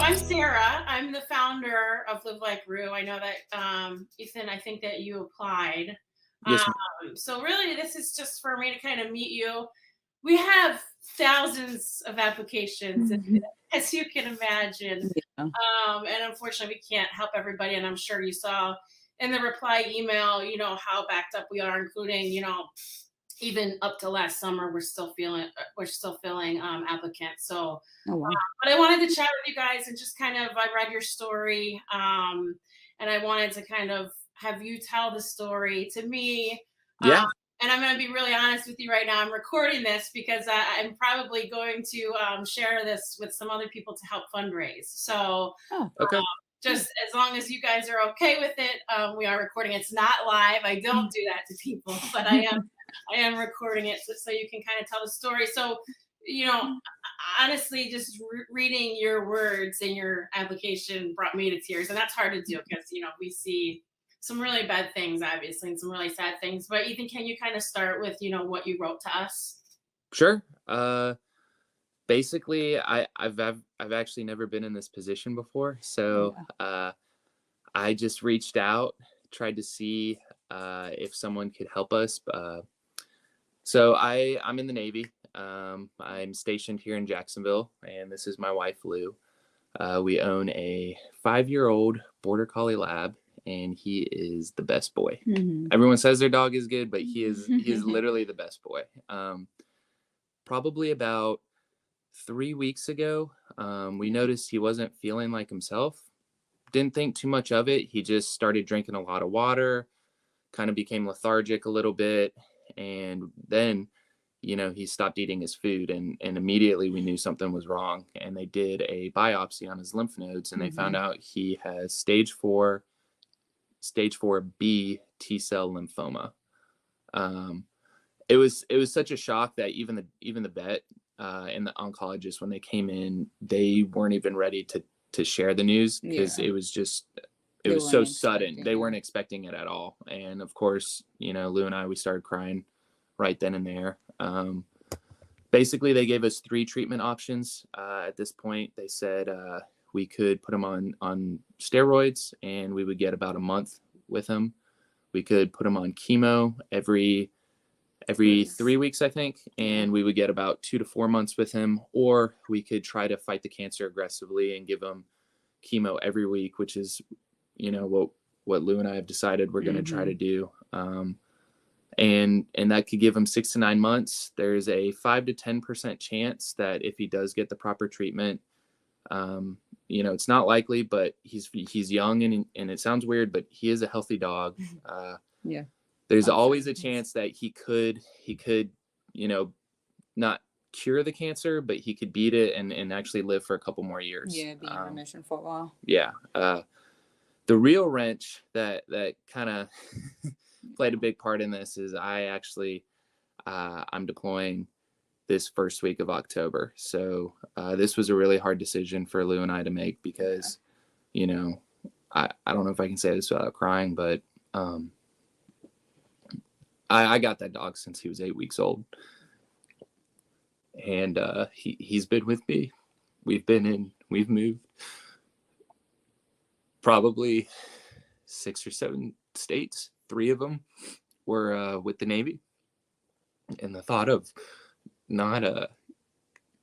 I'm Sarah. I'm the founder of Live Like Roo. I know that, Ethan, I think that you applied. Yes, ma'am. So really, this is just for me to kind of meet you. We have thousands of applications, Mhm. as you can imagine. Yeah. And unfortunately, we can't help everybody. And I'm sure you saw in the reply email, how backed up we are, including, even up to last summer, we're still filling applicants. So Oh, wow. but I wanted to chat with you guys and just kind of, I read your story, and I wanted to kind of have you tell the story to me. Uh, Yeah. and I'm going to be really honest with you right now. I'm recording this because I'm probably going to share this with some other people to help fundraise. So Oh, Okay. just as long as you guys are okay with it, we are recording. It's not live. I don't do that to people, but I am recording it so you can kind of tell the story. So, honestly, just reading your words in your application brought me to tears, and that's hard to do because we see some really bad things, obviously, and some really sad things. But Ethan, can you kind of start with what you wrote to us? Sure. Basically, I've actually never been in this position before, so yeah. I just reached out, tried to see if someone could help us. So I'm in the Navy. I'm stationed here in Jacksonville, and this is my wife Lou. We own a 5-year-old border collie lab, and he is the best boy. Mhm. Everyone says their dog is good, but he is literally the best boy. Probably about 3 weeks ago, we noticed he wasn't feeling like himself. Didn't think too much of it. He just started drinking a lot of water, kind of became lethargic a little bit, and then he stopped eating his food, and immediately we knew something was wrong, and they did a biopsy on his lymph nodes, and they found out he has stage 4B T cell lymphoma. It was such a shock that even the vet and the oncologist, when they came in, they weren't even ready to share the news because Yeah. it was They so weren't sudden. expecting They it. weren't expecting it at all. And of course, Lou and I, we started crying right then and there. Basically, they gave us 3 treatment options. At this point, they said we could put him on steroids, and we would get about a month with him. We could put him on chemo every 3 weeks, I think, and we would get about 2 to 4 months with him, or we could try to fight the cancer aggressively and give him chemo every week, which is, what Lou and I have decided we're going to try to do. And that could give him 6 to 9 months. There's a 5 to 10% chance that if he does get the proper treatment, it's not likely, but he's young, and it sounds weird, but he is a healthy dog. Yeah. There's always a chance that he could, not cure the cancer, but he could beat it and actually live for a couple more years. Yeah, be in remission for a while. Yeah. The real wrench that kind of played a big part in this is I'm deploying this first week of October. So this was a really hard decision for Lou and I to make because, I don't know if I can say this without crying, but I got that dog since he was 8 weeks old. And he's been with me. We've moved probably 6 or 7 states. 3 of them were with the Navy. And the thought of not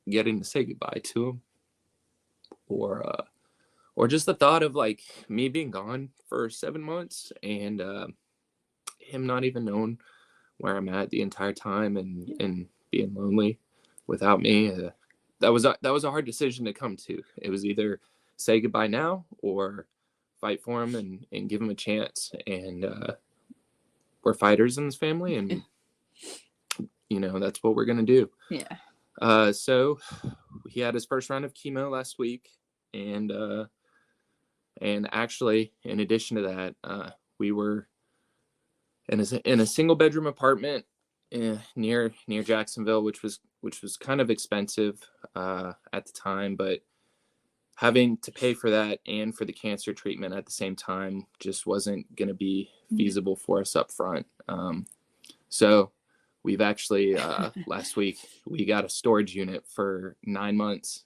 getting to say goodbye to him, or just the thought of like me being gone for 7 months and him not even knowing where I'm at the entire time and being lonely without me, that was a hard decision to come to. It was either say goodbye now or fight for him and give him a chance. And we're fighters in this family, and that's what we're gonna do. Yeah. So he had his first round of chemo last week, and actually, in addition to that, we were in a single bedroom apartment near Jacksonville, which was kind of expensive at the time, but having to pay for that and for the cancer treatment at the same time just wasn't going to be feasible for us up front. So we've actually last week we got a storage unit for 9 months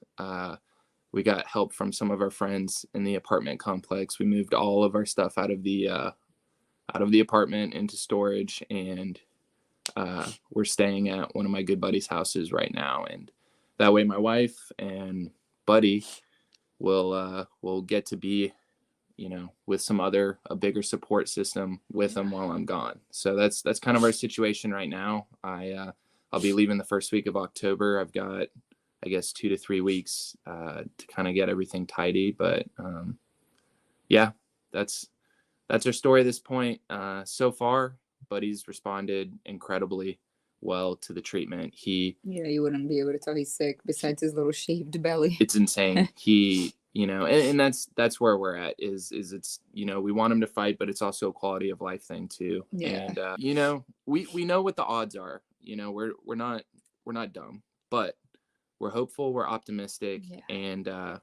we got help from some of our friends in the apartment complex. We moved all of our stuff out of the apartment into storage, and we're staying at one of my good buddies' houses right now. And that way my wife and Buddy will get to be, with a bigger support system with them while I'm gone. So that's kind of our situation right now. I'll be leaving the first week of October. I've got, I guess, 2 to 3 weeks to kind of get everything tidy. But yeah, that's our story at this point. So far, Buddy's responded incredibly well to the treatment. You wouldn't be able to tell he's sick besides his little shaved belly. It's insane. And that's where we're at is it's, we want him to fight, but it's also a quality of life thing too. Yeah. And, we know what the odds are. We're not dumb, but we're hopeful, we're optimistic, Yeah.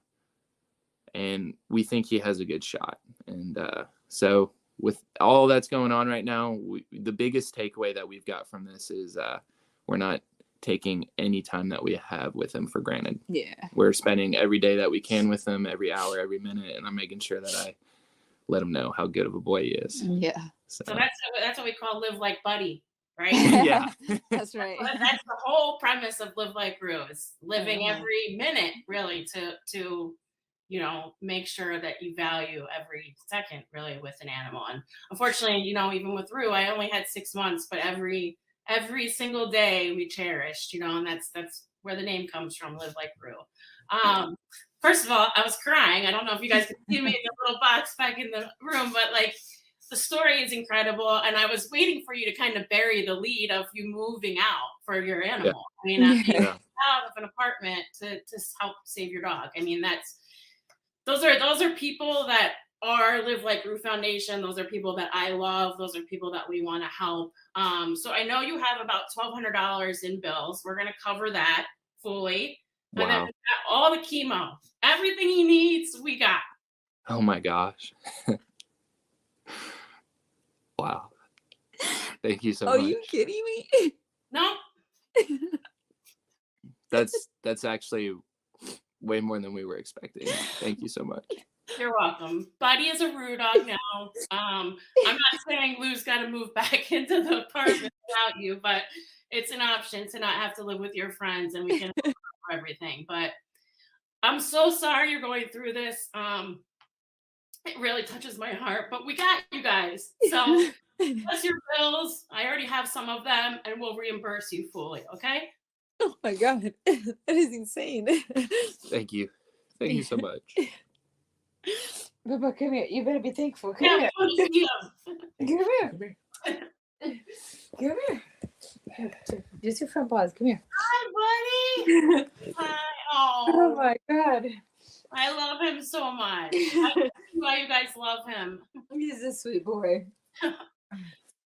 and we think he has a good shot. And so with all that's going on right now, the biggest takeaway that we've got from this is we're not taking any time that we have with him for granted. Yeah. We're spending every day that we can with him, every hour, every minute, and I'm making sure that I let him know how good of a boy he is. Yeah. So that's what we call live like Buddy, right? Yeah. That's right. Well, that's the whole premise of Live Like Roo, is living every minute really to make sure that you value every second really with an animal. And unfortunately, even with Roo, I only had 6 months, but every single day we cherished, and that's where the name comes from, Live Like Roo. First of all, I was crying. I don't know if you guys can see me in the little box back in the room, but like, the story is incredible, and I was waiting for you to kind of bury the lead of you moving out for your animal. Yeah. I mean, you out of an apartment to help save your dog. I mean, those are people that are Live Like Roo Foundation. Those are people that I love. Those are people that we want to help. So I know you have about $1,200 in bills. We're going to cover that fully. Wow. And then we got all the chemo, everything he needs, we got. Oh my gosh. Wow. Thank you so much. Are you kidding me? No, That's actually way more than we were expecting. Thank you so much. you're welcome. Buddy is a Roo dog now. I'm not saying Lou's got to move back into the apartment without you, but it's an option to not have to live with your friends, and we can cover everything. But I'm so sorry you're going through this. It really touches my heart, but we got you guys. So that's your bills. I already have some of them, and we'll reimburse you fully. Okay? Oh my God. That is insane. Thank you. Thank you so much. Bubba, come here. You better be thankful. Come Yeah, here. we want to see them. Come here. Come here. Just your front paws. Come here. Hi, buddy. Hi. Oh Oh, my God. I love him so much. I don't know why you guys love him. He's a sweet boy.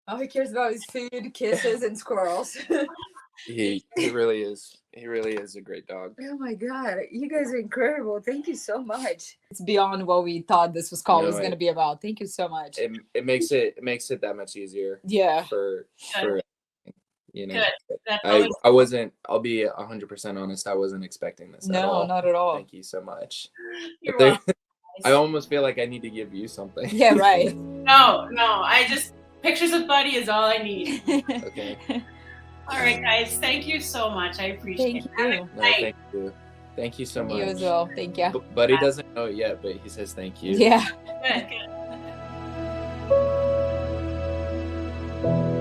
All he cares about is food, kisses, and squirrels. He really is. He really is a great dog. Oh my God. You guys are incredible. Thank you so much. It's beyond what we thought this was going to be about. Thank you so much. It makes it that much easier. Yeah. For Good. That's I wasn't, I'll be 100% honest, I wasn't expecting this at all. No, not at all. Thank you so much. You're welcome. I almost feel like I need to give you something. Yeah, right. No, I just, pictures of Buddy is all I need. Okay. All right, guys. Thank you so much. I appreciate Thank it. Have a you. good No, night. thank you. Thank you so much. You as well. Thank you. Buddy doesn't know it yet, but he says thank you. Yeah. Good.